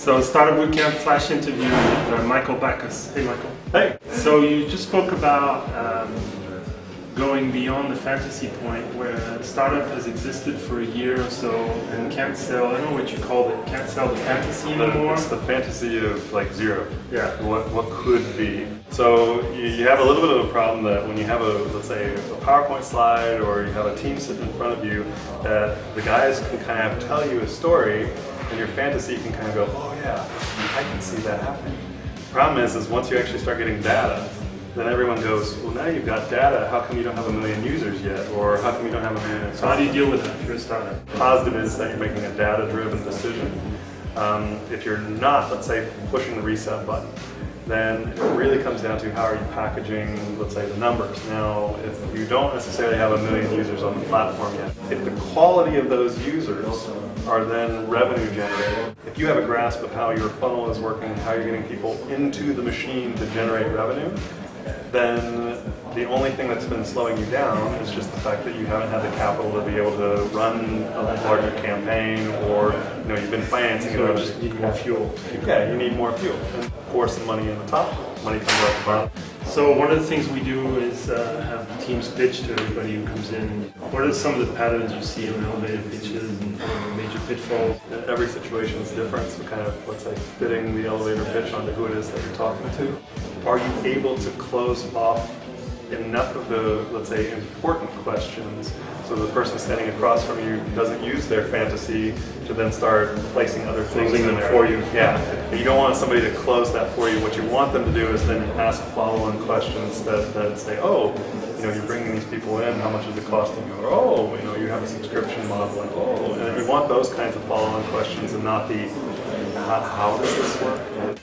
So Startup Bootcamp flash interview with Michael Backus. Hey Michael. Hey. So you just spoke about going beyond the fantasy point where a startup has existed for a year or so and can't sell, I don't know what you called it, can't sell the fantasy anymore. It's the fantasy of like zero. Yeah. What could be. So you have a little bit of a problem that when you have let's say a PowerPoint slide or you have a team sitting in front of you, that the guys can kind of tell you a story and your fantasy can kind of go, oh yeah, I can see that happening. The problem is once you actually start getting data, then everyone goes, well now you've got data, how come you don't have 1 million users yet? Or how come you don't have 1 million? So how do you deal with that if you're a startup? Positive is that you're making a data-driven decision. If you're not, let's say, pushing the reset button, then it really comes down to how are you packaging, let's say, the numbers. Now, if you don't necessarily have 1 million users on the platform yet, if the quality of those users are then revenue generated, if you have a grasp of how your funnel is working, how you're getting people into the machine to generate revenue, then the only thing that's been slowing you down is just the fact that you haven't had the capital to be able to run a larger campaign, or you've been financing it. So you just need more fuel. Yeah, you need more fuel. And pour some money in the top, money comes out the bottom. So one of the things we do is have the teams pitch to everybody who comes in. What are some of the patterns you see in elevator pitches and major pitfalls? Every situation is different, so kind of, let's say, fitting the elevator pitch onto who it is that you're talking to. Are you able to close off enough of the, let's say, important questions so the person standing across from you doesn't use their fantasy to then start placing other things in there for you? Yeah. You don't want somebody to close that for you. What you want them to do is then ask follow-on questions that say, oh, you're bringing these people in, how much is it costing you? Or, oh, you have a subscription model, and oh, and you want those kinds of follow-on questions and not the, how does this work?